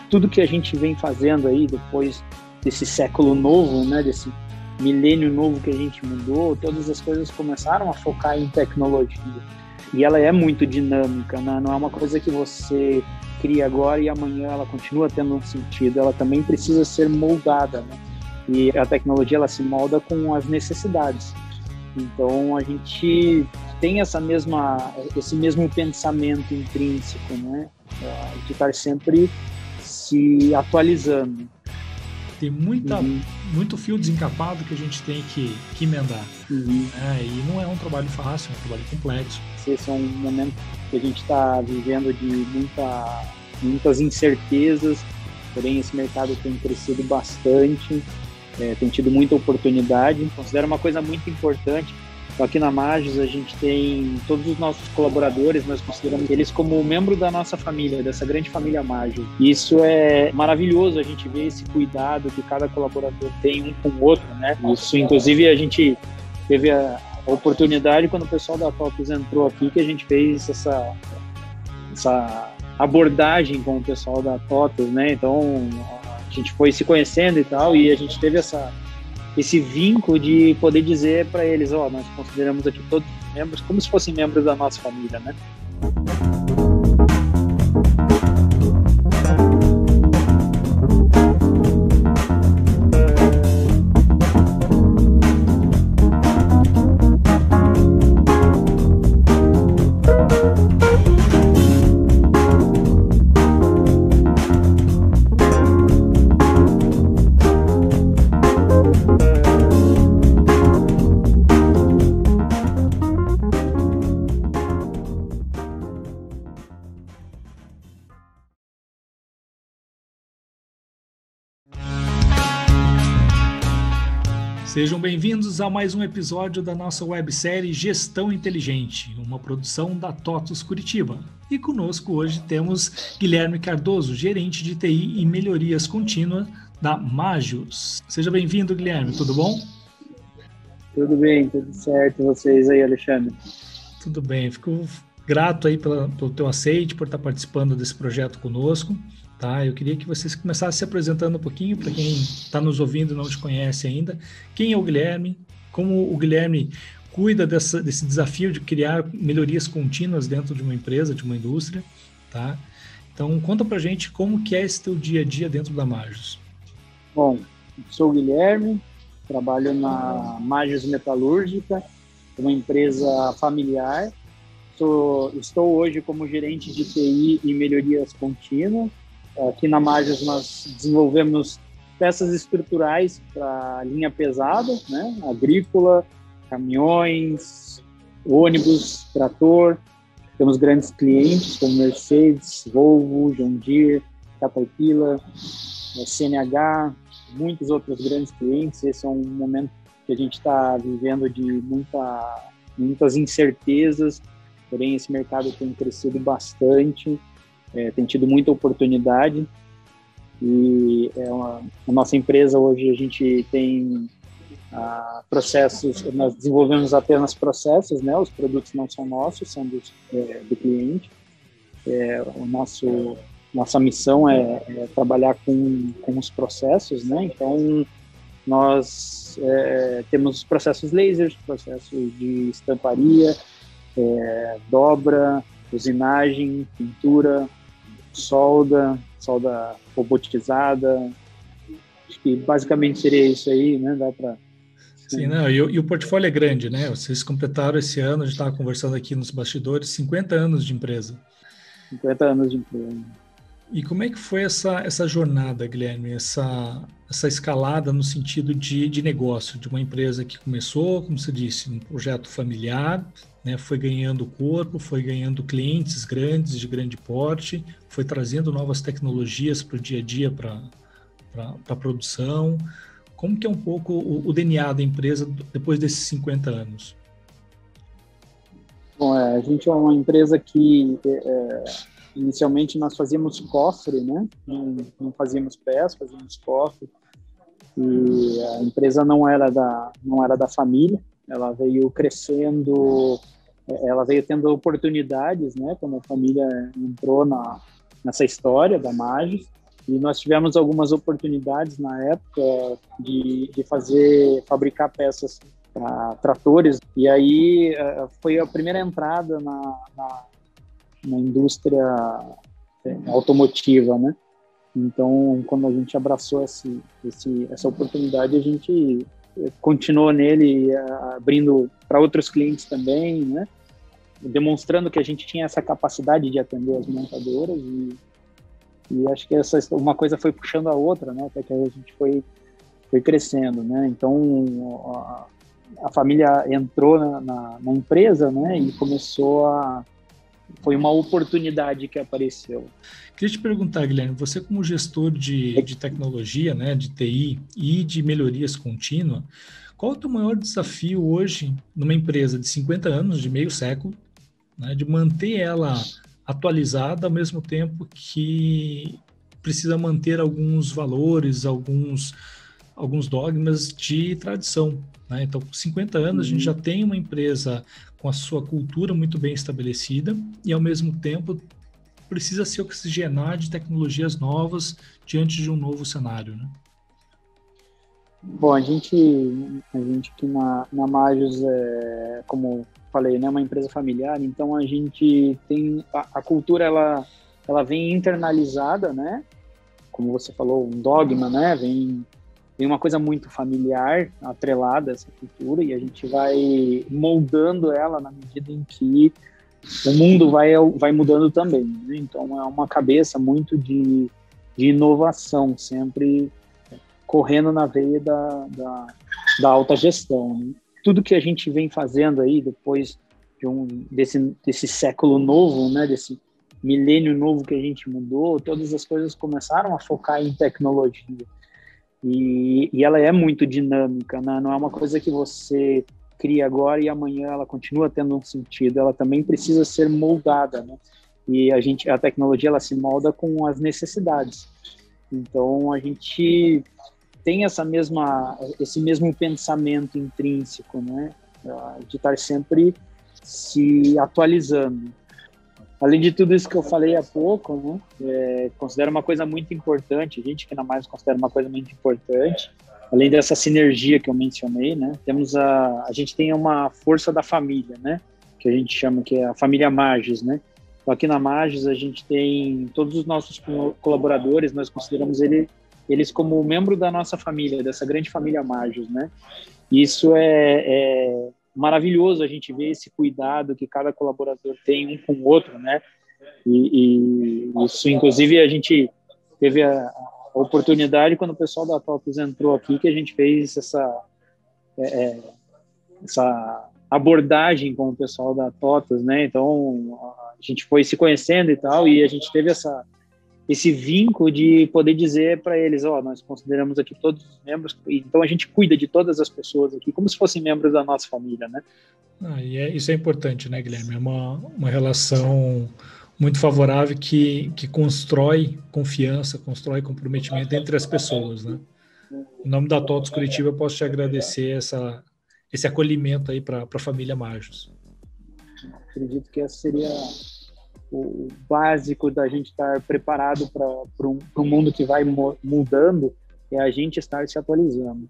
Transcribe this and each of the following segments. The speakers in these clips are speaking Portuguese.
tudo que a gente vem fazendo aí depois desse século novo, né, desse milênio novo que a gente mudou, todas as coisas começaram a focar em tecnologia. E ela é muito dinâmica, né? Não é uma coisa que você cria agora e amanhã ela continua tendo um sentido. Ela também precisa ser moldada, né? E a tecnologia, ela se molda com as necessidades. Então, a gente tem esse mesmo pensamento intrínseco, né? De estar sempre se atualizando. Tem muito fio desencapado que a gente tem que emendar. E não é um trabalho fácil, é um trabalho complexo. Esse é um momento que a gente está vivendo de muitas incertezas, porém esse mercado tem crescido bastante, tem tido muita oportunidade. Considero uma coisa muito importante. Aqui na Magis a gente tem todos os nossos colaboradores, nós consideramos eles como membro da nossa família, dessa grande família Magis. E isso é maravilhoso, a gente vê esse cuidado que cada colaborador tem um com o outro, né? Isso, inclusive, a gente teve a oportunidade quando o pessoal da TOTVS entrou aqui, que a gente fez essa abordagem com o pessoal da TOTVS, né? Então, a gente foi se conhecendo e tal, e a gente teve esse vínculo de poder dizer para eles, nós consideramos aqui todos os membros como se fossem membros da nossa família, né? Sejam bem-vindos a mais um episódio da nossa websérie Gestão Inteligente, uma produção da TOTVS Curitiba. E conosco hoje temos Guilherme Cardoso, gerente de TI e melhorias contínuas da Magios. Seja bem-vindo, Guilherme, tudo bom? Tudo bem, tudo certo. E vocês aí, Alexandre? Tudo bem, fico grato aí pelo teu aceite, por estar participando desse projeto conosco. Tá, eu queria que vocês começassem se apresentando um pouquinho para quem está nos ouvindo e não te conhece ainda. Quem é o Guilherme? Como o Guilherme cuida desse desafio de criar melhorias contínuas dentro de uma empresa, de uma indústria, tá? Então, conta para a gente como que é esse teu dia a dia dentro da Magios. Bom, sou o Guilherme, trabalho na Magios Metalúrgica, uma empresa familiar. Estou hoje como gerente de TI e melhorias contínuas. Aqui na Magios nós desenvolvemos peças estruturais para linha pesada, né? Agrícola, caminhões, ônibus, trator. Temos grandes clientes como Mercedes, Volvo, John Deere, Caterpillar, CNH, muitos outros grandes clientes. Esse é um momento que a gente está vivendo de muitas incertezas, porém esse mercado tem crescido bastante. Tem tido muita oportunidade e a nossa empresa hoje a gente tem processos, nós desenvolvemos apenas processos, né? Os produtos não são nossos, são do cliente. Nossa missão é trabalhar com os processos, né? Então nós temos processos lasers, processos de estamparia, dobra, usinagem, pintura, solda robotizada. Acho que basicamente seria isso aí, né? Dá para... Sim, não, e o portfólio é grande, né? Vocês completaram esse ano, a gente estava conversando aqui nos bastidores, 50 anos de empresa. 50 anos de empresa. E como é que foi essa jornada, Guilherme? Essa escalada no sentido de negócio, de uma empresa que começou, como você disse, um projeto familiar, né, foi ganhando corpo, foi ganhando clientes grandes, de grande porte, foi trazendo novas tecnologias para o dia a dia, para a produção. Como que é um pouco o DNA da empresa depois desses 50 anos? Bom, a gente é uma empresa que inicialmente nós fazíamos cofre, né? Não fazíamos peças, fazíamos cofre. E a empresa não era da família, ela veio crescendo, ela veio tendo oportunidades, né? Quando a família entrou nessa história da Magis. E nós tivemos algumas oportunidades na época de fabricar peças para tratores. E aí foi a primeira entrada na indústria automotiva, né? Então, quando a gente abraçou essa oportunidade, a gente continuou nele, abrindo para outros clientes também, né? Demonstrando que a gente tinha essa capacidade de atender as montadoras e acho que uma coisa foi puxando a outra, né? Até que a gente foi crescendo, né? Então, a família entrou na empresa, né? E foi uma oportunidade que apareceu. Queria te perguntar, Guilherme, você como gestor de tecnologia, né, de TI e de melhorias contínuas, qual é o teu maior desafio hoje numa empresa de 50 anos, de meio século, né, de manter ela atualizada ao mesmo tempo que precisa manter alguns valores, alguns dogmas de tradição, né? Então, com 50 anos, a gente já tem uma empresa com a sua cultura muito bem estabelecida e, ao mesmo tempo, precisa se oxigenar de tecnologias novas diante de um novo cenário, né? Bom, a gente aqui na Majos, como falei, né, uma empresa familiar, então a gente tem a cultura, ela vem internalizada, né? Como você falou, um dogma, né? Vem uma coisa muito familiar, atrelada a essa cultura, e a gente vai moldando ela na medida em que o mundo vai mudando também, né? Então, é uma cabeça muito de inovação, sempre correndo na veia da alta gestão, né? Tudo que a gente vem fazendo aí, depois desse século novo, né? Desse milênio novo que a gente mudou, todas as coisas começaram a focar em tecnologia. E ela é muito dinâmica, né? Não é uma coisa que você cria agora e amanhã ela continua tendo um sentido, ela também precisa ser moldada, né? E a tecnologia, ela se molda com as necessidades. Então, a gente tem esse mesmo pensamento intrínseco, né? De estar sempre se atualizando. Além de tudo isso que eu falei há pouco, né, considero uma coisa muito importante, a gente que na Mais considera uma coisa muito importante, além dessa sinergia que eu mencionei, né, a gente tem uma força da família, né, que a gente chama que é a família Magis, né. Então, aqui na Magis a gente tem todos os nossos colaboradores, nós consideramos eles como membro da nossa família, dessa grande família Magis, né. E isso é maravilhoso, a gente ver esse cuidado que cada colaborador tem um com o outro, né? E isso, inclusive, a gente teve a oportunidade quando o pessoal da TOTVS entrou aqui, que a gente fez essa abordagem com o pessoal da TOTVS, né? Então, a gente foi se conhecendo e tal, e a gente teve esse vínculo de poder dizer para eles, nós consideramos aqui todos os membros, então a gente cuida de todas as pessoas aqui, como se fossem membros da nossa família, né? Isso é importante, né, Guilherme? É uma relação muito favorável que constrói confiança, constrói comprometimento entre as pessoas, né? Em nome da TOTVS Curitiba, eu posso te agradecer esse acolhimento aí para a família Majos. Acredito que essa seria o básico da gente estar preparado para um mundo que vai mudando, é a gente estar se atualizando.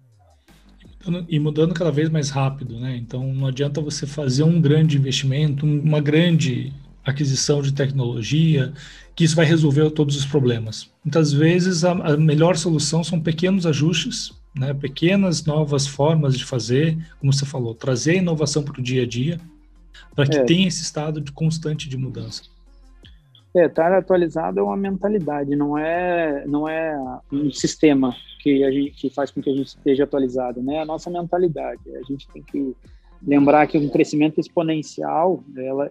E mudando cada vez mais rápido, né? Então, não adianta você fazer um grande investimento, uma grande aquisição de tecnologia, que isso vai resolver todos os problemas. Muitas vezes, a melhor solução são pequenos ajustes, né? Pequenas novas formas de fazer, como você falou, trazer inovação para o dia a dia, para que tenha esse estado constante de mudança. Estar atualizado é uma mentalidade, não é um sistema que faz com que a gente esteja atualizado, né? A nossa mentalidade. A gente tem que lembrar que um crescimento exponencial,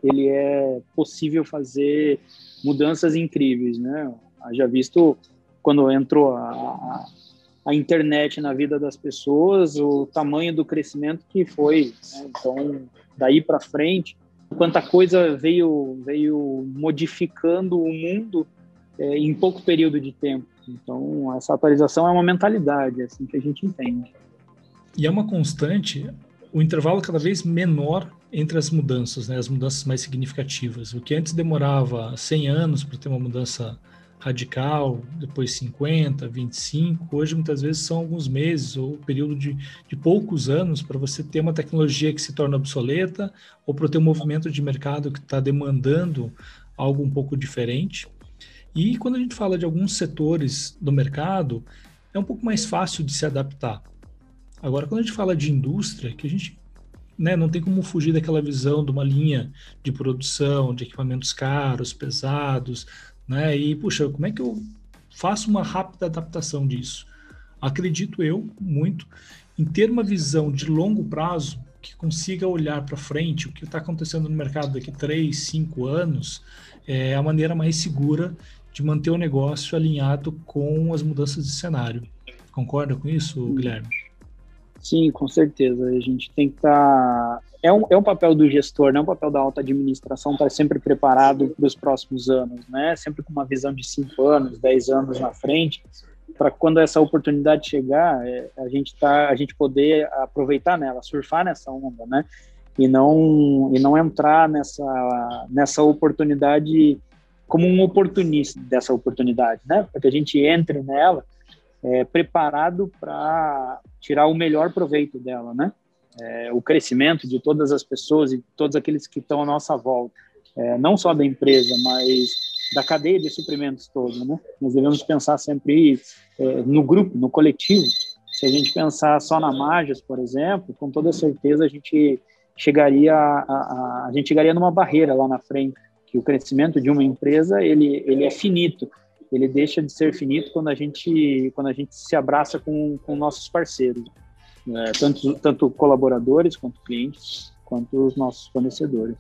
ele é possível fazer mudanças incríveis, né? Já visto quando entrou a internet na vida das pessoas, o tamanho do crescimento que foi, né? Então, daí para frente, quanta coisa veio modificando o mundo em pouco período de tempo. Então, essa atualização é uma mentalidade, é assim que a gente entende. E é uma constante, o intervalo cada vez menor entre as mudanças, né? As mudanças mais significativas. O que antes demorava 100 anos para ter uma mudança radical, depois 50, 25, hoje muitas vezes são alguns meses ou período de poucos anos para você ter uma tecnologia que se torna obsoleta ou para ter um movimento de mercado que está demandando algo um pouco diferente. E quando a gente fala de alguns setores do mercado, é um pouco mais fácil de se adaptar. Agora, quando a gente fala de indústria, que a gente, né, não tem como fugir daquela visão de uma linha de produção, de equipamentos caros, pesados, né? E, puxa, como é que eu faço uma rápida adaptação disso? Acredito eu muito em ter uma visão de longo prazo que consiga olhar para frente, o que está acontecendo no mercado daqui 3, 5 anos, é a maneira mais segura de manter o negócio alinhado com as mudanças de cenário. Concorda com isso, Guilherme? Sim, com certeza. A gente tem que estar... É um papel do gestor, né? É um papel da alta administração estar sempre preparado para os próximos anos, né? Sempre com uma visão de 5 anos, 10 anos na frente, para quando essa oportunidade chegar, a gente poder aproveitar nela, surfar nessa onda, né? E não entrar nessa oportunidade como um oportunista dessa oportunidade, né? Para que a gente entre nela preparado para tirar o melhor proveito dela, né? O crescimento de todas as pessoas e todos aqueles que estão à nossa volta, não só da empresa, mas da cadeia de suprimentos toda, né? Nós devemos pensar sempre no grupo, no coletivo. Se a gente pensar só na Maggius, por exemplo, com toda certeza a gente chegaria numa barreira lá na frente, que o crescimento de uma empresa ele é finito. Ele deixa de ser finito quando a gente se abraça com nossos parceiros, tanto colaboradores, quanto clientes, quanto os nossos fornecedores.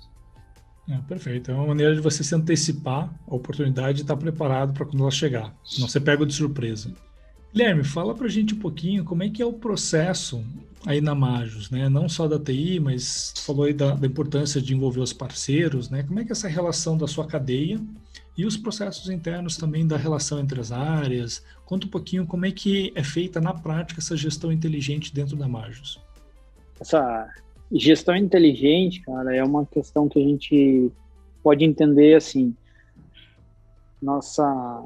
Perfeito. É uma maneira de você se antecipar a oportunidade e estar preparado para quando ela chegar. Não ser pego de surpresa. Guilherme, fala para a gente um pouquinho como é que é o processo aí na Maggius, né? Não só da TI, mas falou aí da importância de envolver os parceiros, né? Como é que é essa relação da sua cadeia e os processos internos também da relação entre as áreas? Conta um pouquinho como é que é feita na prática essa gestão inteligente dentro da Maggius. Essa gestão inteligente, cara, é uma questão que a gente pode entender assim. Nossa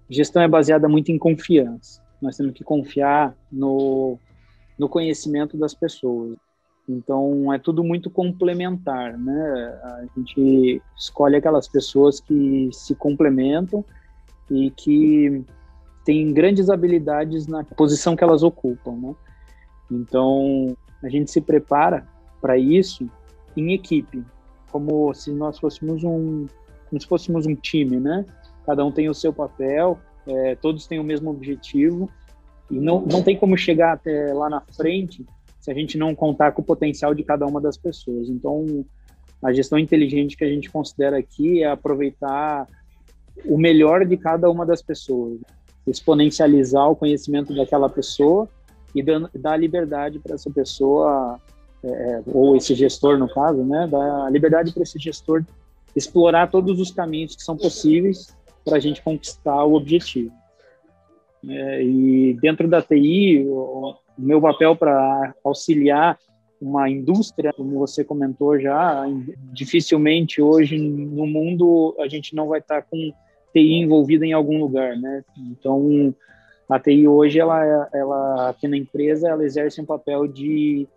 gestão é baseada muito em confiança. Nós temos que confiar no conhecimento das pessoas. Então, é tudo muito complementar, né? A gente escolhe aquelas pessoas que se complementam e que têm grandes habilidades na posição que elas ocupam, né? Então, a gente se prepara para isso em equipe, como se nós fôssemos um time, né? Cada um tem o seu papel, todos têm o mesmo objetivo, e não tem como chegar até lá na frente se a gente não contar com o potencial de cada uma das pessoas. Então, a gestão inteligente que a gente considera aqui é aproveitar o melhor de cada uma das pessoas, exponencializar o conhecimento daquela pessoa e dar liberdade para essa pessoa, ou esse gestor, no caso, né? Dar liberdade para esse gestor explorar todos os caminhos que são possíveis para a gente conquistar o objetivo. E dentro da TI, o meu papel para auxiliar uma indústria, como você comentou já, dificilmente hoje no mundo a gente não vai estar com TI envolvida em algum lugar, né? Então, a TI hoje, ela aqui na empresa, ela exerce um papel de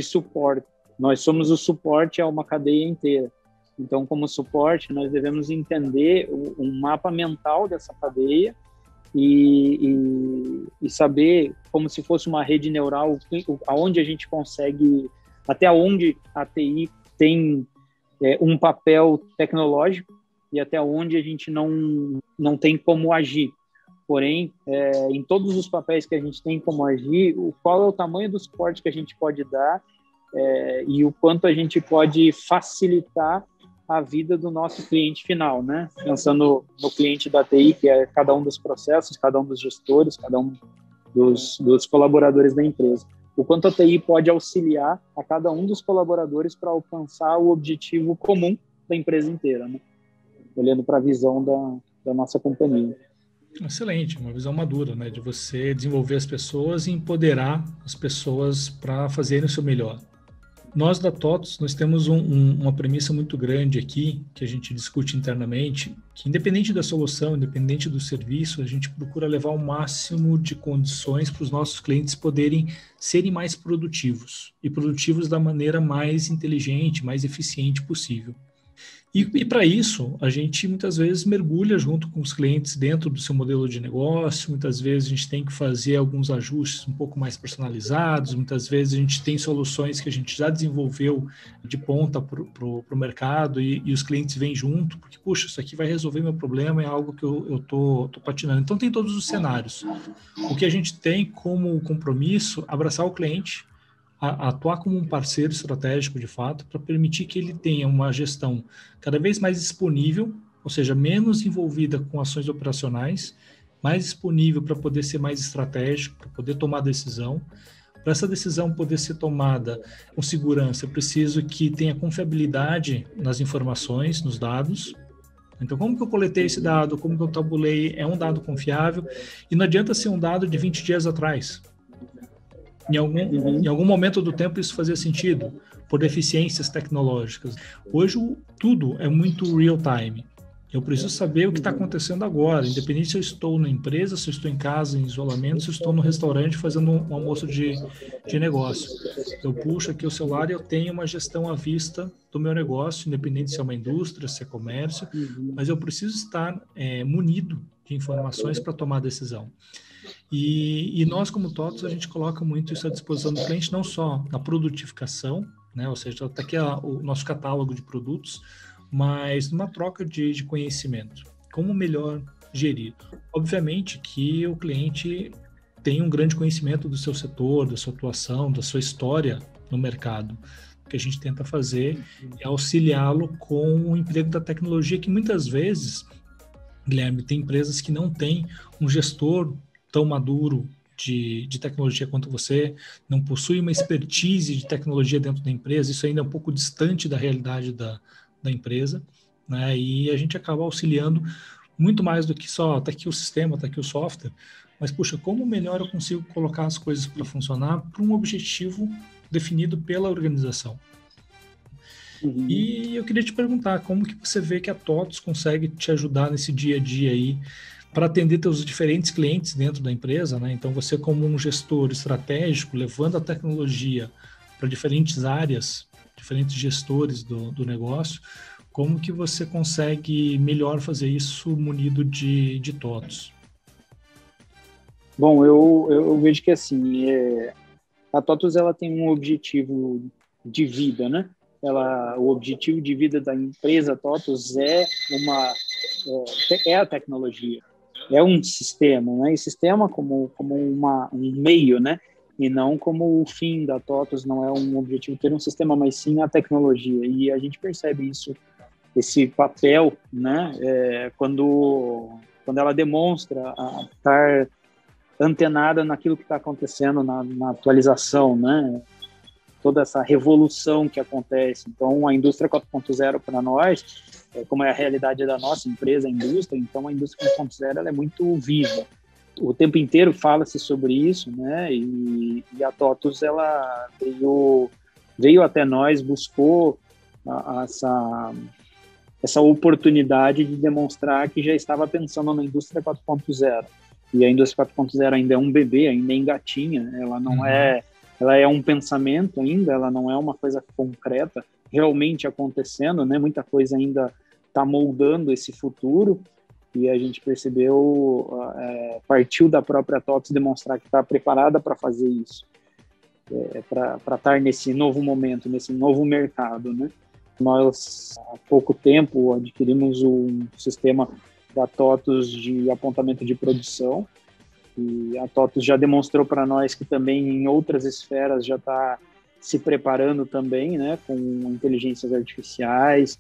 suporte. Nós somos o suporte a uma cadeia inteira. Então, como suporte, nós devemos entender um mapa mental dessa cadeia e saber, como se fosse uma rede neural, aonde a gente consegue, até onde a TI tem um papel tecnológico e até onde a gente não tem como agir. Porém, em todos os papéis que a gente tem como agir, qual é o tamanho do suporte que a gente pode dar e o quanto a gente pode facilitar a vida do nosso cliente final, né? Pensando no cliente da TI, que é cada um dos processos, cada um dos gestores, cada um dos colaboradores da empresa. O quanto a TI pode auxiliar a cada um dos colaboradores para alcançar o objetivo comum da empresa inteira, né? Olhando para a visão da nossa companhia. Excelente, uma visão madura, né? De você desenvolver as pessoas e empoderar as pessoas para fazerem o seu melhor. Nós da TOTVS, nós temos uma premissa muito grande aqui, que a gente discute internamente, que independente da solução, independente do serviço, a gente procura levar o máximo de condições para os nossos clientes poderem serem mais produtivos, e produtivos da maneira mais inteligente, mais eficiente possível. E para isso, a gente muitas vezes mergulha junto com os clientes dentro do seu modelo de negócio, muitas vezes a gente tem que fazer alguns ajustes um pouco mais personalizados, muitas vezes a gente tem soluções que a gente já desenvolveu de ponta para o mercado e os clientes vêm junto, porque, puxa, isso aqui vai resolver meu problema, é algo que eu tô patinando. Então, tem todos os cenários. O que a gente tem como compromisso, abraçar o cliente, atuar como um parceiro estratégico, de fato, para permitir que ele tenha uma gestão cada vez mais disponível, ou seja, menos envolvida com ações operacionais, mais disponível para poder ser mais estratégico, para poder tomar decisão. Para essa decisão poder ser tomada com segurança, eu preciso que tenha confiabilidade nas informações, nos dados. Então, como que eu coletei esse dado? Como que eu tabulei? É um dado confiável? E não adianta ser um dado de 20 dias atrás. Em algum momento do tempo isso fazia sentido, por deficiências tecnológicas. Hoje tudo é muito real time. Eu preciso saber o que está acontecendo agora, independente se eu estou na empresa, se eu estou em casa, em isolamento, se eu estou no restaurante fazendo um almoço de negócio. Eu puxo aqui o celular e eu tenho uma gestão à vista do meu negócio, independente se é uma indústria, se é comércio, mas eu preciso estar munido de informações para tomar decisão. E nós, como TOTVS, a gente coloca muito isso à disposição do cliente, não só na produtificação, né? Ou seja, está aqui o nosso catálogo de produtos, mas numa troca de conhecimento. Como melhor gerir? Obviamente que o cliente tem um grande conhecimento do seu setor, da sua atuação, da sua história no mercado. O que a gente tenta fazer é auxiliá-lo com o emprego da tecnologia, que muitas vezes, Guilherme, tem empresas que não têm um gestor tão maduro de tecnologia quanto você, não possui uma expertise de tecnologia dentro da empresa, isso ainda é um pouco distante da realidade da empresa, né? E a gente acaba auxiliando muito mais do que só, tá aqui o sistema, tá aqui o software, mas, puxa, como melhor eu consigo colocar as coisas para funcionar para um objetivo definido pela organização. E eu queria te perguntar, como que você vê que a TOTVS consegue te ajudar nesse dia a dia aí, para atender teus diferentes clientes dentro da empresa, né? Então, você como um gestor estratégico, levando a tecnologia para diferentes áreas, diferentes gestores do negócio, como que você consegue melhor fazer isso munido de TOTVS? Bom, eu vejo que assim, a TOTVS ela tem um objetivo de vida, né? O objetivo de vida da empresa TOTVS é a tecnologia. É um sistema, né? E sistema como um meio, né? E não como o fim da TOTVS, não é um objetivo ter um sistema, mas sim a tecnologia. E a gente percebe isso, esse papel, né? Quando ela demonstra estar antenada naquilo que está acontecendo na atualização, né? Toda essa revolução que acontece. Então, a indústria 4.0 para nós, como é a realidade da nossa empresa, a indústria, então a indústria 4.0 ela é muito viva. O tempo inteiro fala-se sobre isso, né? E a TOTVS ela veio até nós, buscou essa oportunidade de demonstrar que já estava pensando na indústria 4.0. E a indústria 4.0 ainda é um bebê, ainda engatinha, ela não ela é um pensamento ainda, ela não é uma coisa concreta realmente acontecendo, né? Muita coisa ainda está moldando esse futuro, e a gente percebeu, partiu da própria TOTVS demonstrar que está preparada para fazer isso, para estar nesse novo momento, nesse novo mercado, né? Nós, há pouco tempo, adquirimos um sistema da TOTVS de apontamento de produção, e a TOTVS já demonstrou para nós que também em outras esferas já está se preparando também, né, com inteligências artificiais,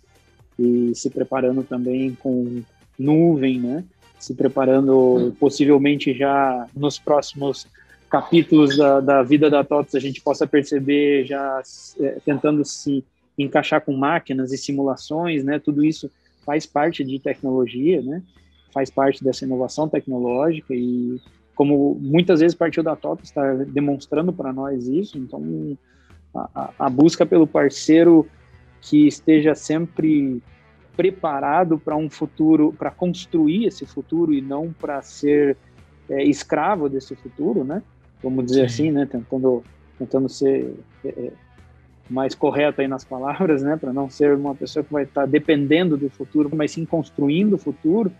e se preparando também com nuvem, né, se preparando possivelmente já nos próximos capítulos da vida da TOTVS a gente possa perceber já tentando se encaixar com máquinas e simulações, né, tudo isso faz parte de tecnologia, né, faz parte dessa inovação tecnológica, e como muitas vezes partiu da TOTVS, está demonstrando para nós isso, então a busca pelo parceiro que esteja sempre preparado para um futuro, para construir esse futuro e não para ser escravo desse futuro, né? Vamos dizer assim, né? Tentando ser mais correto aí nas palavras, né? Para não ser uma pessoa que vai estar dependendo do futuro, mas sim construindo o futuro.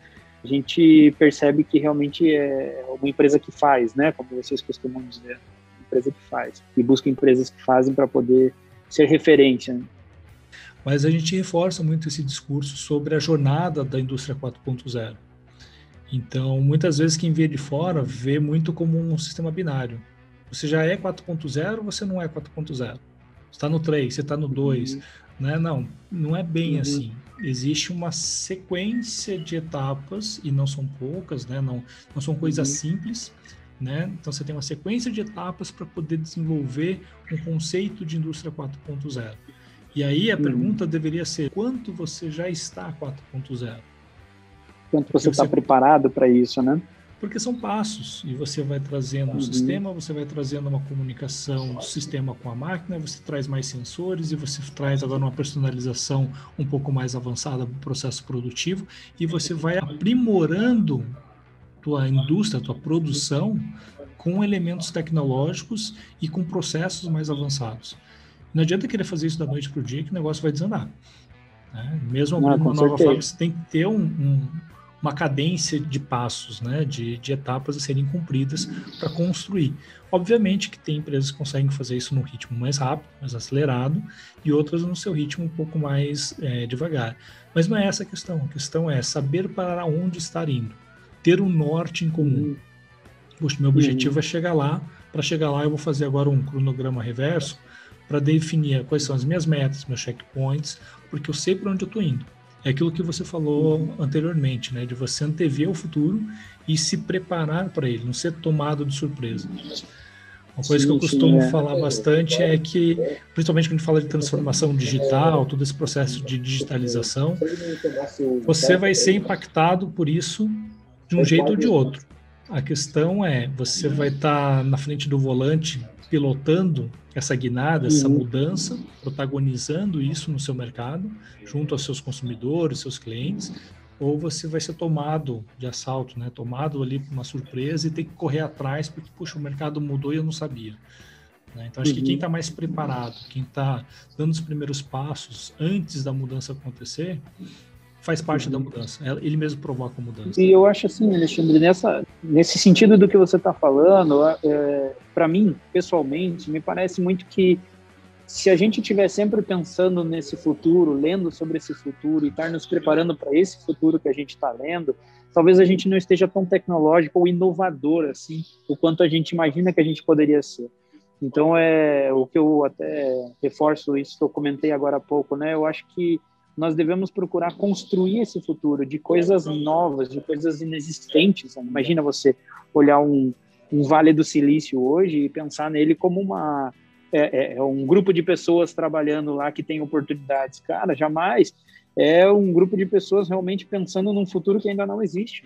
A gente percebe que realmente é uma empresa que faz, né? Como vocês costumam dizer, uma empresa que faz. E busca empresas que fazem para poder ser referência, né? Mas a gente reforça muito esse discurso sobre a jornada da indústria 4.0. Então, muitas vezes quem vê de fora vê muito como um sistema binário. Você já é 4.0 ou você não é 4.0? Você está no 3, você está no 2, né? Não é bem assim. Existe uma sequência de etapas, e não são poucas, né? Não são coisas simples, né? Então, você tem uma sequência de etapas para poder desenvolver um conceito de indústria 4.0. E aí a pergunta deveria ser, quanto você já está 4.0? Quanto você está preparado para isso, né? Porque são passos, e você vai trazendo um sistema, você vai trazendo uma comunicação, sistema com a máquina, você traz mais sensores, e você traz agora uma personalização um pouco mais avançada para o processo produtivo, e você vai aprimorando tua indústria, tua produção, com elementos tecnológicos e com processos mais avançados. Não adianta querer fazer isso da noite para o dia que o negócio vai desandar. Né? Mesmo abrindo uma nova fábrica, você tem que ter uma cadência de passos, né? de etapas a serem cumpridas para construir. Obviamente que tem empresas que conseguem fazer isso num ritmo mais rápido, mais acelerado, e outras no seu ritmo um pouco mais devagar. Mas não é essa a questão é saber para onde estar indo, ter um norte em comum. Poxa, meu objetivo é chegar lá, para chegar lá eu vou fazer agora um cronograma reverso, para definir quais são as minhas metas, meus checkpoints, porque eu sei para onde eu estou indo. É aquilo que você falou anteriormente, né? De você antever o futuro e se preparar para ele, não ser tomado de surpresa. Uma coisa que eu costumo falar bastante é que, principalmente quando a gente fala de transformação digital, todo esse processo de digitalização, você vai ser impactado por isso de um jeito ou de outro. A questão é, você vai estar na frente do volante pilotando essa guinada, essa mudança, protagonizando isso no seu mercado, junto aos seus consumidores, seus clientes, ou você vai ser tomado de assalto, né? Tomado ali por uma surpresa e ter que correr atrás, porque, puxa, o mercado mudou e eu não sabia. Né? Então, acho que quem está mais preparado, quem está dando os primeiros passos antes da mudança acontecer, faz parte da mudança. Ele mesmo provoca a mudança. E eu acho assim, Alexandre, nesse sentido do que você está falando, para mim, pessoalmente, me parece muito que se a gente estiver sempre pensando nesse futuro, lendo sobre esse futuro e estar nos preparando para esse futuro que a gente está lendo, talvez a gente não esteja tão tecnológico ou inovador assim, o quanto a gente imagina que a gente poderia ser. Então, o que eu até reforço isso que eu comentei agora há pouco, né? Eu acho que nós devemos procurar construir esse futuro de coisas novas, de coisas inexistentes. Imagina você olhar um Vale do Silício hoje e pensar nele como um grupo de pessoas trabalhando lá que tem oportunidades. Cara, jamais. É um grupo de pessoas realmente pensando num futuro que ainda não existe.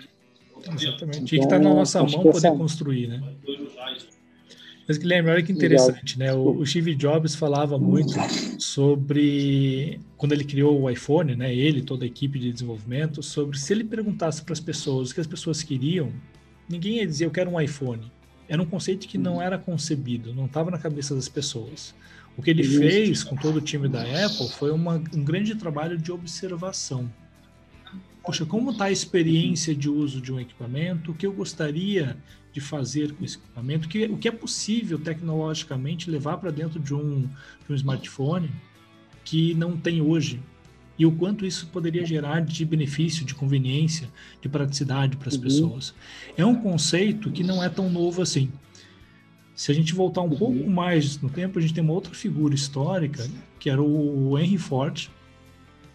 Exatamente. Então, que está na nossa mão poder construir, né? Mas, Guilherme, olha que interessante, né? O Steve Jobs falava muito sobre, quando ele criou o iPhone, né? Ele, toda a equipe de desenvolvimento, sobre se ele perguntasse para as pessoas o que as pessoas queriam, ninguém ia dizer eu quero um iPhone. Era um conceito que não era concebido, não estava na cabeça das pessoas. O que ele fez com todo o time da Apple foi um grande trabalho de observação. Poxa, como está a experiência de uso de um equipamento? O que eu gostaria de fazer com esse equipamento? O que é possível tecnologicamente levar para dentro de um smartphone que não tem hoje? E o quanto isso poderia gerar de benefício, de conveniência, de praticidade para as pessoas. É um conceito que não é tão novo assim. Se a gente voltar um pouco mais no tempo, a gente tem uma outra figura histórica, que era o Henry Ford,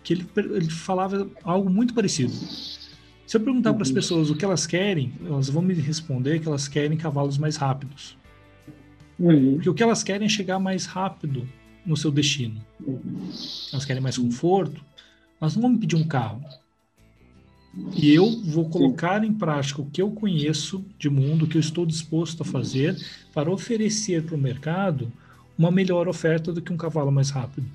que ele falava algo muito parecido. Se eu perguntar para as pessoas o que elas querem, elas vão me responder que elas querem cavalos mais rápidos. Porque o que elas querem é chegar mais rápido no seu destino. Elas querem mais conforto. Elas não vão me pedir um carro. E eu vou colocar em prática o que eu conheço de mundo, o que eu estou disposto a fazer para oferecer para o mercado uma melhor oferta do que um cavalo mais rápido.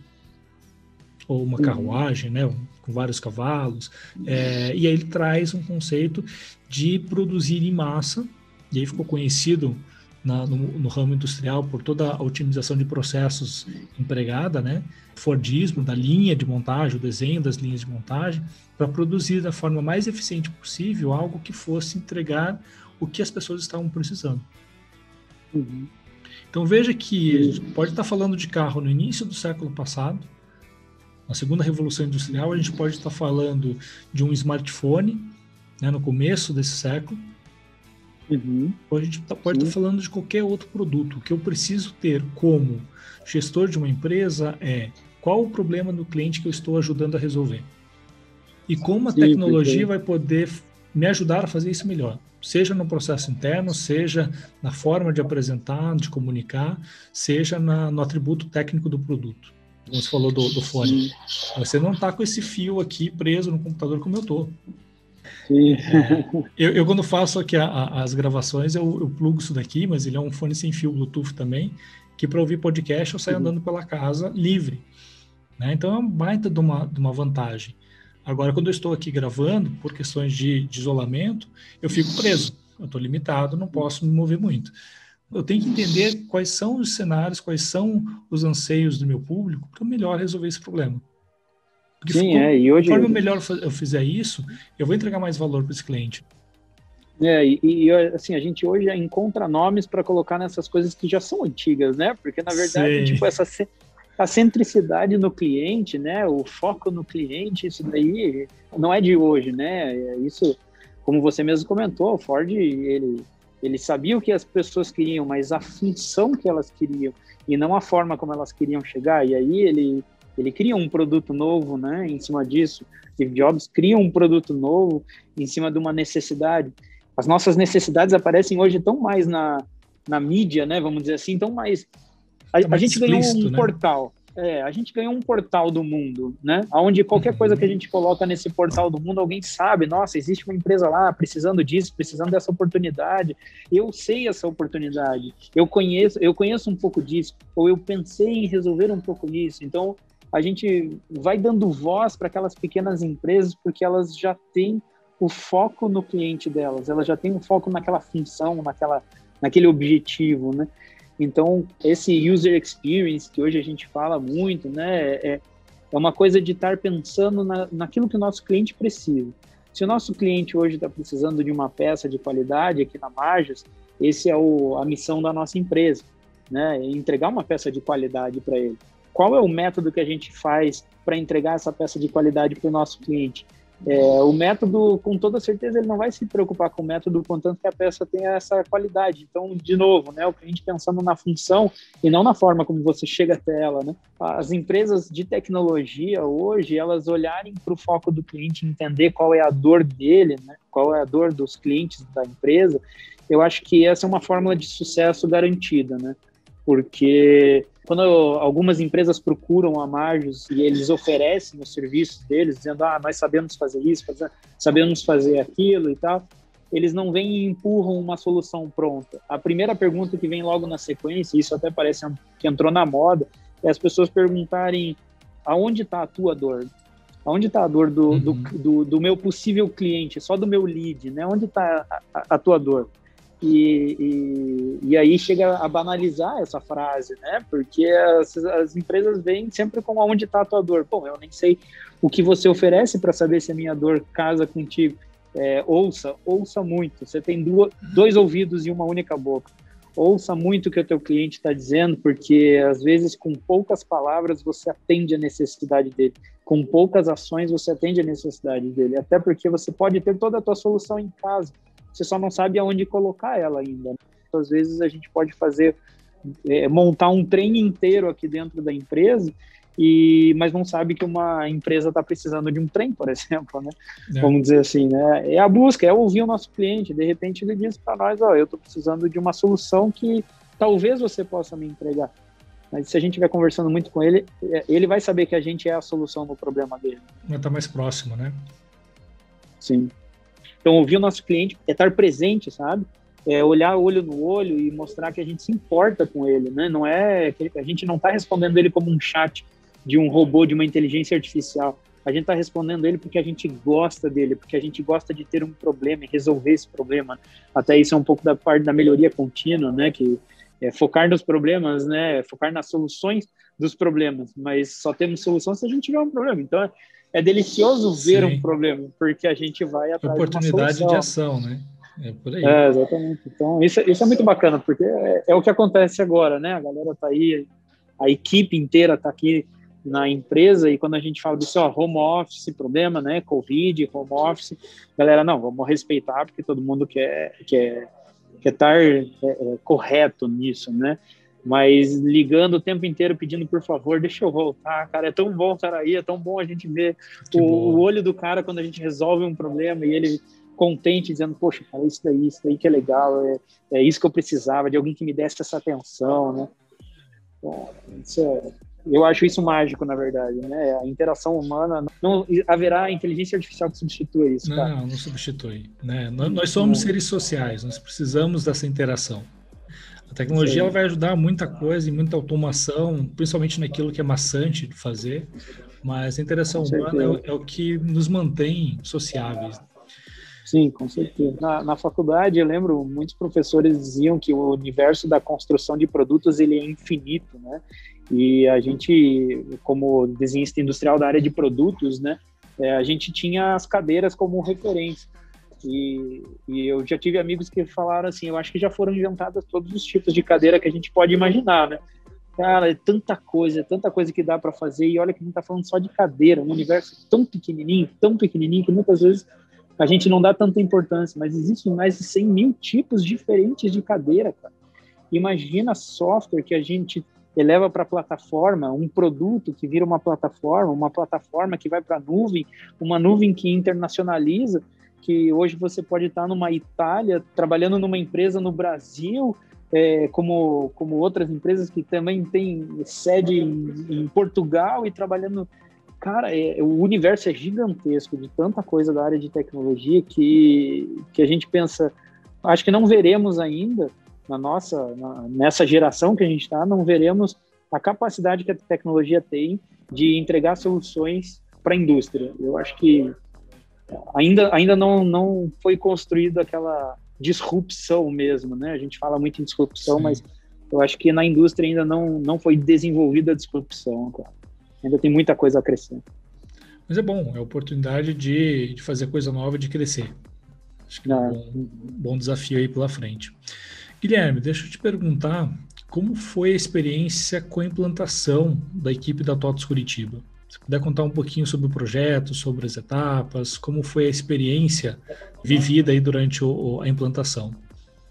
Ou uma carruagem, né, com vários cavalos. E aí ele traz um conceito de produzir em massa, e aí ficou conhecido no ramo industrial por toda a otimização de processos empregada, né? Fordismo, da linha de montagem, o desenho das linhas de montagem, para produzir da forma mais eficiente possível algo que fosse entregar o que as pessoas estavam precisando. Então veja que a gente pode estar falando de carro no início do século passado, na segunda revolução industrial, a gente pode estar falando de um smartphone, né, no começo desse século, ou a gente pode estar falando de qualquer outro produto. O que eu preciso ter como gestor de uma empresa é qual o problema do cliente que eu estou ajudando a resolver. E como a tecnologia vai poder me ajudar a fazer isso melhor. Seja no processo interno, seja na forma de apresentar, de comunicar, seja no atributo técnico do produto. Como você falou do fone. Você não está com esse fio aqui preso no computador como eu estou. Eu quando faço aqui as gravações, eu plugo isso daqui, mas ele é um fone sem fio Bluetooth também, que para ouvir podcast eu saio andando pela casa livre. Né? Então é uma baita de uma vantagem. Agora, quando eu estou aqui gravando, por questões de isolamento, eu fico preso. Eu estou limitado, não posso me mover muito. Eu tenho que entender quais são os cenários, quais são os anseios do meu público para melhor resolver esse problema. Porque e hoje... conforme melhor eu fizer isso, eu vou entregar mais valor para esse cliente. Assim, a gente hoje encontra nomes para colocar nessas coisas que já são antigas, né? Porque, na verdade, tipo, a centricidade no cliente, né? O foco no cliente, isso daí não é de hoje, né? Isso, como você mesmo comentou, o Ford, ele sabia o que as pessoas queriam, mas a função que elas queriam e não a forma como elas queriam chegar. E aí ele cria um produto novo, né? Em cima disso, Steve Jobs cria um produto novo em cima de uma necessidade. As nossas necessidades aparecem hoje tão mais na mídia, né? Vamos dizer assim, tão mais... A gente ganhou um portal. A gente ganhou um portal do mundo, né? Onde qualquer coisa que a gente coloca nesse portal do mundo, alguém sabe, nossa, existe uma empresa lá precisando disso, precisando dessa oportunidade. Eu sei essa oportunidade, eu conheço um pouco disso, ou eu pensei em resolver um pouco disso. Então, a gente vai dando voz para aquelas pequenas empresas porque elas já têm o foco no cliente delas, elas já têm o foco naquela função, naquele objetivo, né? Então, esse user experience que hoje a gente fala muito, né, é uma coisa de estar pensando naquilo que o nosso cliente precisa. Se o nosso cliente hoje está precisando de uma peça de qualidade aqui na Maggius, esse é a missão da nossa empresa, né, entregar uma peça de qualidade para ele. Qual é o método que a gente faz para entregar essa peça de qualidade para o nosso cliente? O método, com toda certeza, ele não vai se preocupar com o método, contanto que a peça tenha essa qualidade. Então, de novo, né, o cliente pensando na função e não na forma como você chega até ela, né? As empresas de tecnologia hoje, elas olharem para o foco do cliente, entender qual é a dor dele, né? Qual é a dor dos clientes da empresa, eu acho que essa é uma fórmula de sucesso garantida, né? Porque quando algumas empresas procuram a Maggius e eles oferecem os serviços deles, dizendo, nós sabemos fazer isso, sabemos fazer aquilo e tal, eles não vêm e empurram uma solução pronta. A primeira pergunta que vem logo na sequência, isso até parece que entrou na moda, é as pessoas perguntarem aonde está a tua dor? Onde está a dor do meu possível cliente, só do meu lead, né? Onde está a tua dor? E aí chega a banalizar essa frase, né? Porque as empresas vêm sempre com aonde está a tua dor. Bom, eu nem sei o que você oferece para saber se a minha dor casa contigo. Ouça muito. Você tem dois ouvidos e uma única boca. Ouça muito o que o teu cliente está dizendo, porque às vezes com poucas palavras você atende a necessidade dele. Com poucas ações você atende a necessidade dele. Até porque você pode ter toda a tua solução em casa. Você só não sabe aonde colocar ela ainda. Às vezes a gente pode montar um trem inteiro aqui dentro da empresa, mas não sabe que uma empresa está precisando de um trem, por exemplo, né? Vamos dizer assim, né? É a busca, é ouvir o nosso cliente. De repente ele diz para nós, eu estou precisando de uma solução que talvez você possa me entregar. Mas se a gente estiver conversando muito com ele, ele vai saber que a gente é a solução no problema dele. Vai estar mais próximo, né? Sim. Então, ouvir o nosso cliente é estar presente, sabe? olhar olho no olho e mostrar que a gente se importa com ele, né? Não é que a gente não está respondendo ele como um chat de um robô, de uma inteligência artificial. A gente está respondendo ele porque a gente gosta dele, porque a gente gosta de ter um problema e resolver esse problema. Até isso é um pouco da parte da melhoria contínua, né? Que é focar nos problemas, né? Focar nas soluções dos problemas. Mas só temos solução se a gente tiver um problema. Então, é delicioso ver um problema, porque a gente vai atrás de uma oportunidade solução. de ação, né? É por aí. Exatamente. Então, isso é muito bacana, porque é o que acontece agora, né? A galera tá aí, a equipe inteira tá aqui na empresa, e quando a gente fala disso, home office, problema, né? Covid, home office, galera, não, vamos respeitar, porque todo mundo quer estar correto nisso, né? Mas ligando o tempo inteiro, pedindo, por favor, deixa eu voltar, cara, é tão bom estar aí, é tão bom a gente ver o olho do cara quando a gente resolve um problema e ele contente, dizendo, poxa, cara, isso daí que é legal, é isso que eu precisava, de alguém que me desse essa atenção, né? Então, eu acho isso mágico, na verdade, né? A interação humana, não haverá inteligência artificial que substitua isso, cara. Não substitui, né? Nós somos seres sociais, nós precisamos dessa interação. A tecnologia ela vai ajudar muita coisa e muita automação, principalmente naquilo que é maçante de fazer, mas a interação humana é o que nos mantém sociáveis. Sim, com certeza. Na faculdade, eu lembro, muitos professores diziam que o universo da construção de produtos ele é infinito, né? E a gente, como desenhista industrial da área de produtos, né, a gente tinha as cadeiras como referência. E eu já tive amigos que falaram assim, eu acho que já foram inventadas todos os tipos de cadeira que a gente pode imaginar, né? Cara, é tanta coisa que dá para fazer, e olha que a gente está falando só de cadeira, um universo tão pequenininho, que muitas vezes a gente não dá tanta importância, mas existem mais de 100 mil tipos diferentes de cadeira, cara. Imagina software que a gente eleva para a plataforma, um produto que vira uma plataforma que vai para a nuvem, uma nuvem que internacionaliza, que hoje você pode estar numa Itália, trabalhando numa empresa no Brasil, como outras empresas que também têm sede em Portugal e trabalhando... Cara, o universo é gigantesco de tanta coisa da área de tecnologia que a gente pensa, acho que não veremos ainda, nessa geração que a gente está, não veremos a capacidade que a tecnologia tem de entregar soluções para a indústria. Eu acho que ainda não foi construída aquela disrupção mesmo, né? A gente fala muito em disrupção, sim, mas eu acho que na indústria ainda não foi desenvolvida a disrupção, cara. Ainda tem muita coisa a crescer. Mas é bom, é a oportunidade de fazer coisa nova, de crescer. Acho que é um bom desafio aí pela frente. Guilherme, deixa eu te perguntar como foi a experiência com a implantação da equipe da TOTVS Curitiba. Se puder contar um pouquinho sobre o projeto, sobre as etapas, como foi a experiência vivida aí durante a implantação.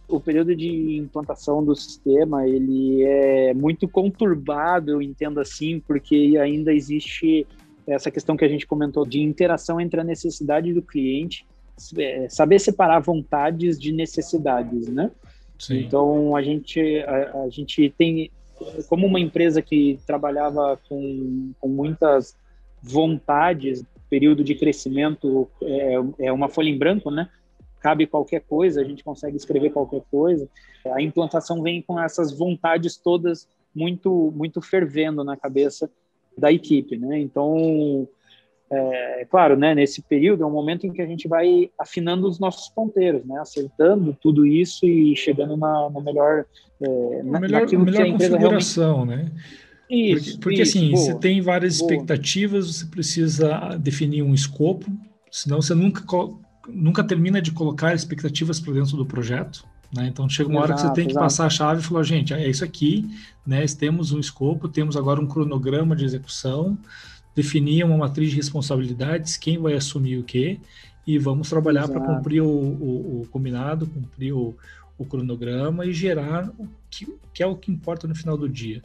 O período de implantação do sistema, ele é muito conturbado, eu entendo assim, porque ainda existe essa questão que a gente comentou de interação entre a necessidade do cliente, saber separar vontades de necessidades, né? Sim. Então, a gente tem, como uma empresa que trabalhava com muitas vontades, período de crescimento é uma folha em branco, né? Cabe qualquer coisa, a gente consegue escrever qualquer coisa. A implantação vem com essas vontades todas muito, muito fervendo na cabeça da equipe, né? Então, claro, né, nesse período é um momento em que a gente vai afinando os nossos ponteiros, né, acertando tudo isso e chegando na melhor naquilo que a empresa configuração, realmente... né? Isso, porque isso, assim, boa, você tem várias boa. expectativas, você precisa definir um escopo, senão você nunca termina de colocar expectativas para dentro do projeto, né? Então chega uma hora que você tem que passar a chave e falar, gente, é isso aqui, né? Temos um escopo, temos agora um cronograma de execução, definir uma matriz de responsabilidades, quem vai assumir o quê, e vamos trabalhar para cumprir o combinado, cumprir o cronograma e gerar o que é o que importa no final do dia.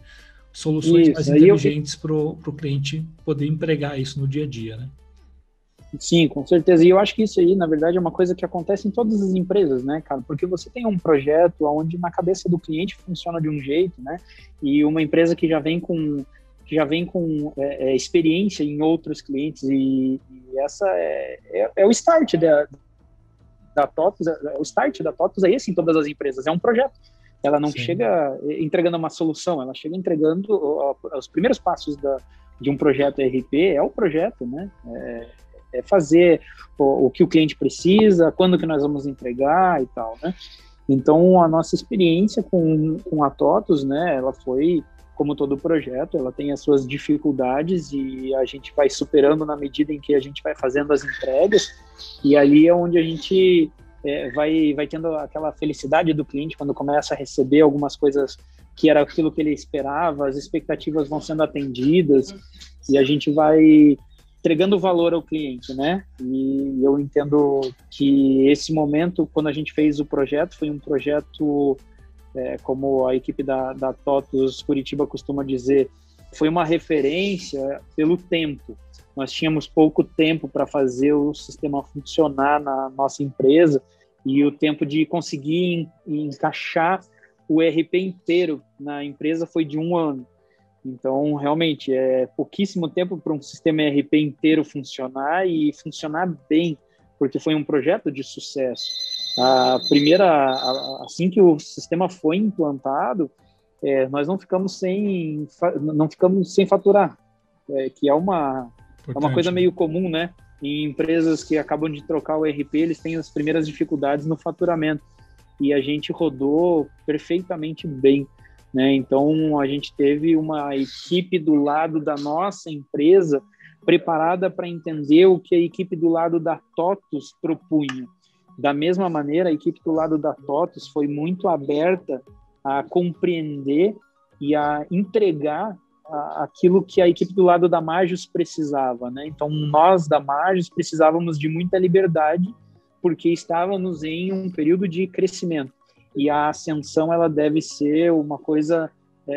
Soluções mais inteligentes para o cliente poder empregar isso no dia a dia, né? Sim, com certeza. E eu acho que isso aí, na verdade, é uma coisa que acontece em todas as empresas, né, cara? Porque você tem um projeto onde na cabeça do cliente funciona de um jeito, né? E uma empresa que já vem com experiência em outros clientes e essa é o start da TOTVS, o start da TOTVS é esse em todas as empresas, é um projeto. Ela não chega entregando uma solução, ela chega entregando os primeiros passos de um projeto ERP, é o projeto, né? É fazer o que o cliente precisa, quando que nós vamos entregar e tal, né? Então, a nossa experiência com a TOTVS, né, ela foi, como todo projeto, ela tem as suas dificuldades e a gente vai superando na medida em que a gente vai fazendo as entregas, e ali é onde a gente vai tendo aquela felicidade do cliente quando começa a receber algumas coisas que era aquilo que ele esperava, as expectativas vão sendo atendidas e a gente vai entregando valor ao cliente, né? E eu entendo que esse momento, quando a gente fez o projeto, foi um projeto, como a equipe da TOTVS Curitiba costuma dizer, foi uma referência pelo tempo. Nós tínhamos pouco tempo para fazer o sistema funcionar na nossa empresa e o tempo de conseguir encaixar o ERP inteiro na empresa foi de 1 ano. Então, realmente, é pouquíssimo tempo para um sistema ERP inteiro funcionar e funcionar bem, porque foi um projeto de sucesso. Assim que o sistema foi implantado, nós não ficamos sem faturar, que é uma coisa meio comum, né? Em empresas que acabam de trocar o ERP, eles têm as primeiras dificuldades no faturamento. E a gente rodou perfeitamente bem, né? Então, a gente teve uma equipe do lado da nossa empresa preparada para entender o que a equipe do lado da TOTVS propunha. Da mesma maneira, a equipe do lado da TOTVS foi muito aberta a compreender e a entregar aquilo que a equipe do lado da Maggius precisava, né? Então, nós da Maggius precisávamos de muita liberdade porque estávamos em um período de crescimento. E a ascensão, ela deve ser uma coisa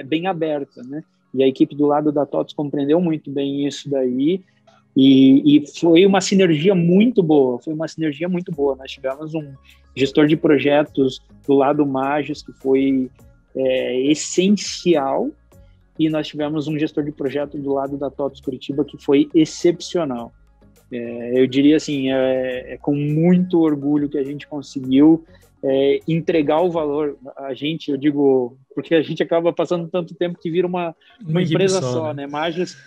bem aberta, né? E a equipe do lado da TOTVS compreendeu muito bem isso daí, e foi uma sinergia muito boa, Nós tivemos um gestor de projetos do lado Maggius, que foi essencial, e nós tivemos um gestor de projeto do lado da TOTVS Curitiba, que foi excepcional. Eu diria assim, com muito orgulho que a gente conseguiu entregar o valor. Eu digo, porque a gente acaba passando tanto tempo que vira uma empresa só, né? Maggius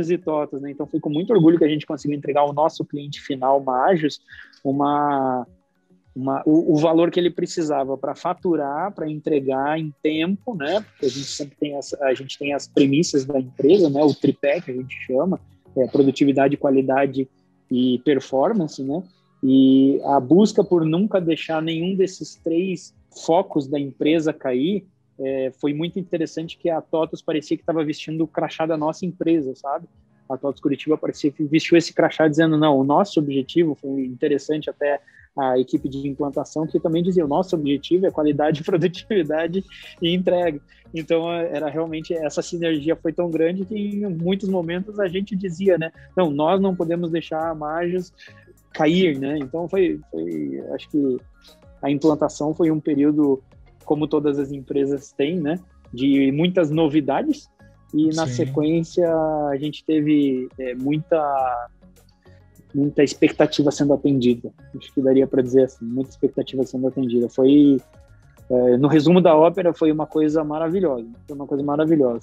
e TOTVS, né? Então foi com muito orgulho que a gente conseguiu entregar ao nosso cliente final, Maggius, o valor que ele precisava para faturar, para entregar em tempo, né? Porque a gente sempre tem as premissas da empresa, né? O tripé que a gente chama, produtividade, qualidade e performance, né? E a busca por nunca deixar nenhum desses 3 focos da empresa cair foi muito interessante, que a TOTVS parecia que estava vestindo o crachá da nossa empresa, sabe? A TOTVS Curitiba parecia que vestiu esse crachá dizendo, não, o nosso objetivo, foi interessante até a equipe de implantação que também dizia, o nosso objetivo é qualidade, produtividade e entrega. Então, era realmente, essa sinergia foi tão grande que em muitos momentos a gente dizia, né, não, nós não podemos deixar a Maggius cair, né? Então, acho que a implantação foi um período, como todas as empresas têm, né, de muitas novidades, e na sequência a gente teve muita expectativa sendo atendida. Acho que daria para dizer assim, muita expectativa sendo atendida. No resumo da ópera, foi uma coisa maravilhosa.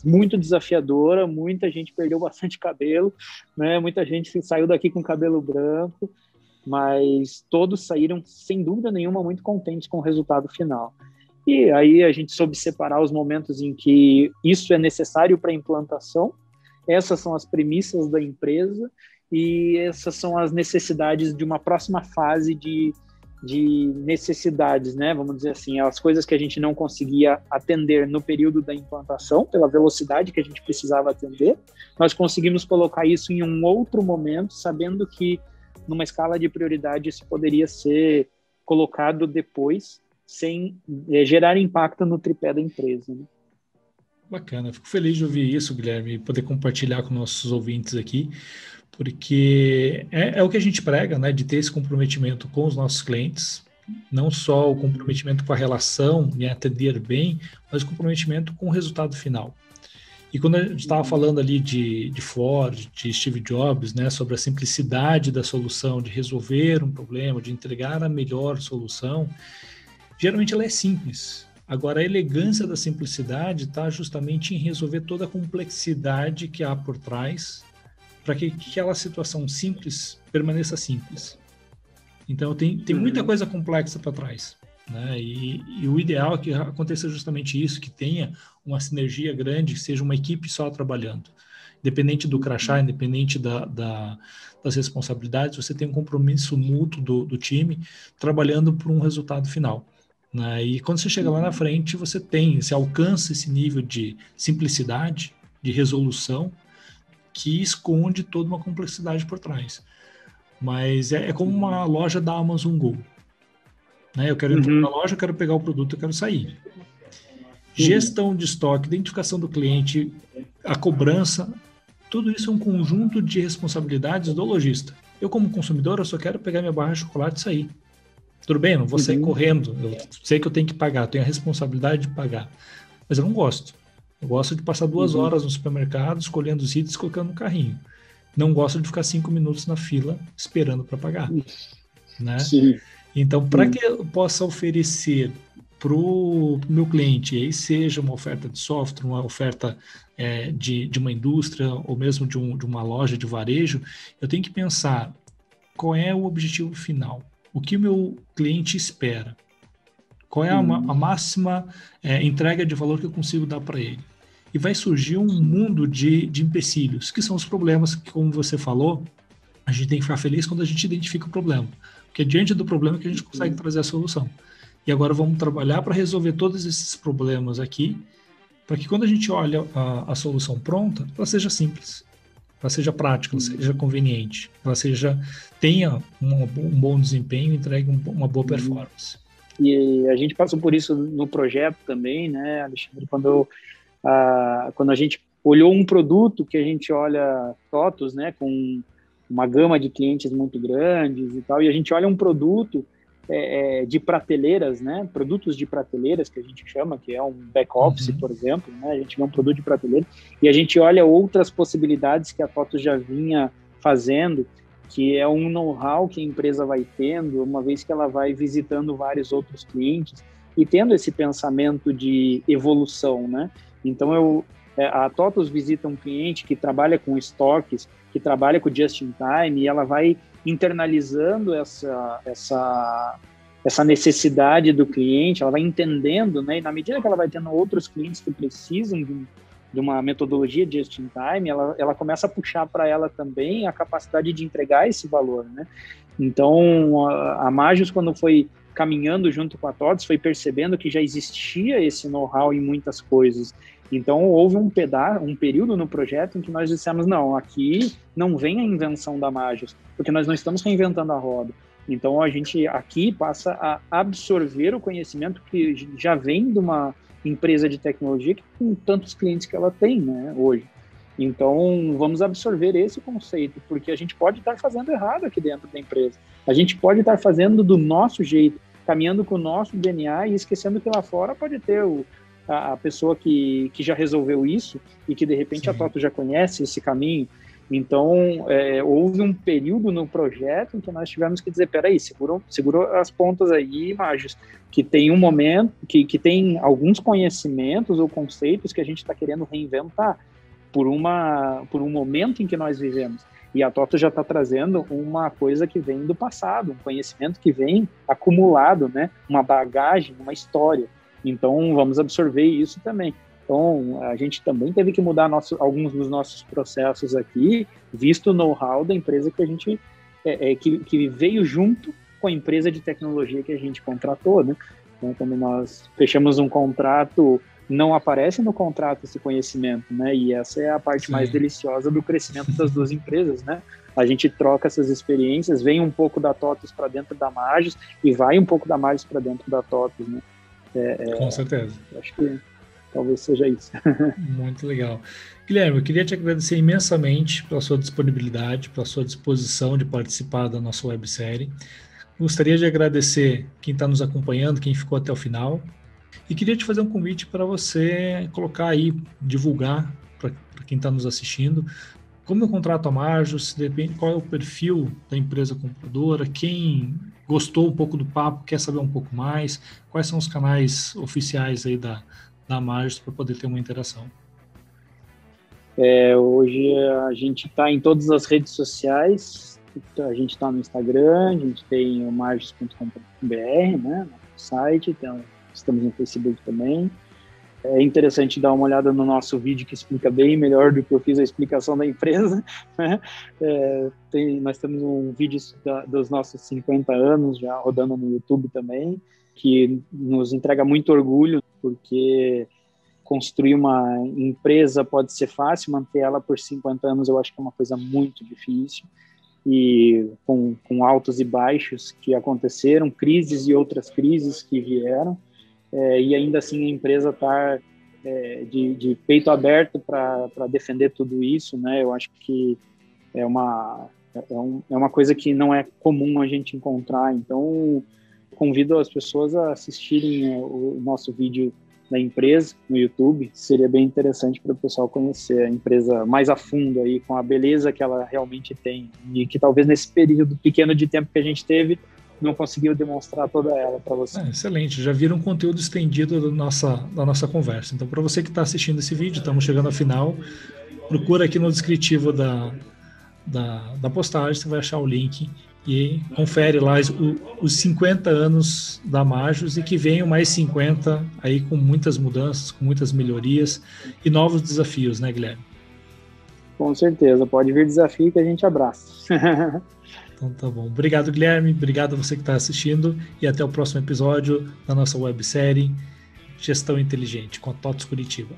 Muito desafiadora, muita gente perdeu bastante cabelo, né? Muita gente saiu daqui com cabelo branco, mas todos saíram, sem dúvida nenhuma, muito contentes com o resultado final. E aí a gente soube separar os momentos em que isso é necessário para a implantação, essas são as premissas da empresa, e essas são as necessidades de uma próxima fase de necessidades, né? Vamos dizer assim, as coisas que a gente não conseguia atender no período da implantação, pela velocidade que a gente precisava atender, nós conseguimos colocar isso em um outro momento, sabendo que numa escala de prioridade isso poderia ser colocado depois, sem gerar impacto no tripé da empresa, né? Bacana, fico feliz de ouvir isso, Guilherme, e poder compartilhar com nossos ouvintes aqui, porque é o que a gente prega, né, de ter esse comprometimento com os nossos clientes, não só o comprometimento com a relação e atender bem, mas o comprometimento com o resultado final. E quando a gente estava falando ali de Ford, de Steve Jobs, né, sobre a simplicidade da solução, de resolver um problema, de entregar a melhor solução, geralmente ela é simples. Agora, a elegância da simplicidade está justamente em resolver toda a complexidade que há por trás para que aquela situação simples permaneça simples. Então, tem muita coisa complexa para trás. Né? E o ideal é que aconteça justamente isso, que tenha uma sinergia grande, que seja uma equipe só trabalhando. Independente do crachá, independente das responsabilidades, você tem um compromisso mútuo do time trabalhando por um resultado final. Né? E quando você chega lá na frente, você alcança esse nível de simplicidade, de resolução, que esconde toda uma complexidade por trás. Mas é como uma loja da Amazon Go. Né? Eu quero entrar na loja, eu quero pegar o produto, eu quero sair. Gestão de estoque, identificação do cliente, a cobrança, tudo isso é um conjunto de responsabilidades do lojista. Eu, como consumidor, eu só quero pegar minha barra de chocolate e sair. Tudo bem, eu não vou sair correndo, eu sei que eu tenho que pagar, eu tenho a responsabilidade de pagar, mas eu não gosto. Eu gosto de passar 2 horas no supermercado, escolhendo os itens e colocando no carrinho. Não gosto de ficar 5 minutos na fila esperando para pagar. Né? Sim. Então, para que eu possa oferecer para o meu cliente, e aí seja uma oferta de software, uma oferta de uma indústria ou mesmo de uma loja de varejo, eu tenho que pensar qual é o objetivo final, o que o meu cliente espera, qual é a máxima entrega de valor que eu consigo dar para ele. E vai surgir um mundo de empecilhos, que são os problemas que, como você falou, a gente tem que ficar feliz quando a gente identifica o problema, porque diante do problema é que a gente consegue trazer a solução. E agora vamos trabalhar para resolver todos esses problemas aqui, para que quando a gente olha a solução pronta, ela seja simples, ela seja prática, ela seja conveniente, ela tenha um bom desempenho e entregue uma boa performance. E a gente passou por isso no projeto também, né, Alexandre, quando a gente olhou um produto que a gente olha TOTVS, né, com uma gama de clientes muito grandes e tal, e a gente olha um produto de prateleiras, né, produtos de prateleiras que a gente chama, que é um back-office, por exemplo, né, a gente vê um produto de prateleira, e a gente olha outras possibilidades que a TOTVS já vinha fazendo, que é um know-how que a empresa vai tendo, uma vez que ela vai visitando vários outros clientes e tendo esse pensamento de evolução, né? Então, a TOTVS visita um cliente que trabalha com estoques, que trabalha com just-in-time, e ela vai internalizando essa necessidade do cliente, ela vai entendendo, né? E na medida que ela vai tendo outros clientes que precisam de uma metodologia just-in-time, ela começa a puxar para ela também a capacidade de entregar esse valor, né? Então, a Magios, quando foi caminhando junto com a TOTVS, foi percebendo que já existia esse know-how em muitas coisas. Então, houve um período no projeto em que nós dissemos, não, aqui não vem a invenção da Magios, porque nós não estamos reinventando a roda. Então, a gente aqui passa a absorver o conhecimento que já vem de uma empresa de tecnologia com tantos clientes que ela tem, né, hoje. Então, vamos absorver esse conceito, porque a gente pode estar fazendo errado aqui dentro da empresa. A gente pode estar fazendo do nosso jeito, caminhando com o nosso DNA e esquecendo que lá fora pode ter a pessoa que já resolveu isso e que, de repente, Sim. A TOTVS já conhece esse caminho. Então, houve um período no projeto em que nós tivemos que dizer, peraí, segura as pontas aí, Magios, que tem um momento, que tem alguns conhecimentos ou conceitos que a gente está querendo reinventar por um momento em que nós vivemos. E a TOTVS já está trazendo uma coisa que vem do passado, um conhecimento que vem acumulado, né? Uma bagagem, uma história. Então, vamos absorver isso também. Então, a gente também teve que mudar alguns dos nossos processos aqui, visto o know-how da empresa que a gente que veio junto com a empresa de tecnologia que a gente contratou, né? Então, quando nós fechamos um contrato, não aparece no contrato esse conhecimento, né? E essa é a parte Sim. mais deliciosa do crescimento das duas empresas, né? A gente troca essas experiências, vem um pouco da TOTVS para dentro da Magios e vai um pouco da Magios para dentro da TOTVS, né? Com certeza. Acho que talvez seja isso. Muito legal. Guilherme, eu queria te agradecer imensamente pela sua disponibilidade, pela sua disposição de participar da nossa websérie. Gostaria de agradecer quem está nos acompanhando, quem ficou até o final. E queria te fazer um convite para você colocar aí, divulgar para quem está nos assistindo. Como eu contrato a Majos? Depende qual é o perfil da empresa compradora, quem gostou um pouco do papo, quer saber um pouco mais, quais são os canais oficiais aí da Majos para poder ter uma interação. Hoje a gente está em todas as redes sociais, a gente está no Instagram, a gente tem o majos.com.br, né, no site, então estamos no Facebook também. É interessante dar uma olhada no nosso vídeo que explica bem melhor do que eu fiz a explicação da empresa, né? Nós temos um vídeo dos nossos 50 anos já rodando no YouTube também, que nos entrega muito orgulho, porque construir uma empresa pode ser fácil, manter ela por 50 anos eu acho que é uma coisa muito difícil, e com altos e baixos que aconteceram, crises e outras crises que vieram, e ainda assim a empresa está de peito aberto para defender tudo isso, né? Eu acho que é uma coisa que não é comum a gente encontrar, então convido as pessoas a assistirem o nosso vídeo da empresa no YouTube, seria bem interessante para o pessoal conhecer a empresa mais a fundo aí, com a beleza que ela realmente tem, e que talvez nesse período pequeno de tempo que a gente teve, não conseguiu demonstrar toda ela para você. Excelente, já viram um conteúdo estendido da nossa conversa. Então, para você que está assistindo esse vídeo, estamos chegando ao final, procura aqui no descritivo da postagem, você vai achar o link e confere lá os 50 anos da Majos, e que venham mais 50 aí com muitas mudanças, com muitas melhorias e novos desafios, né, Guilherme? Com certeza, pode vir desafio que a gente abraça. Então tá bom. Obrigado, Guilherme. Obrigado a você que está assistindo, e até o próximo episódio da nossa websérie Gestão Inteligente com a TOTVS Curitiba.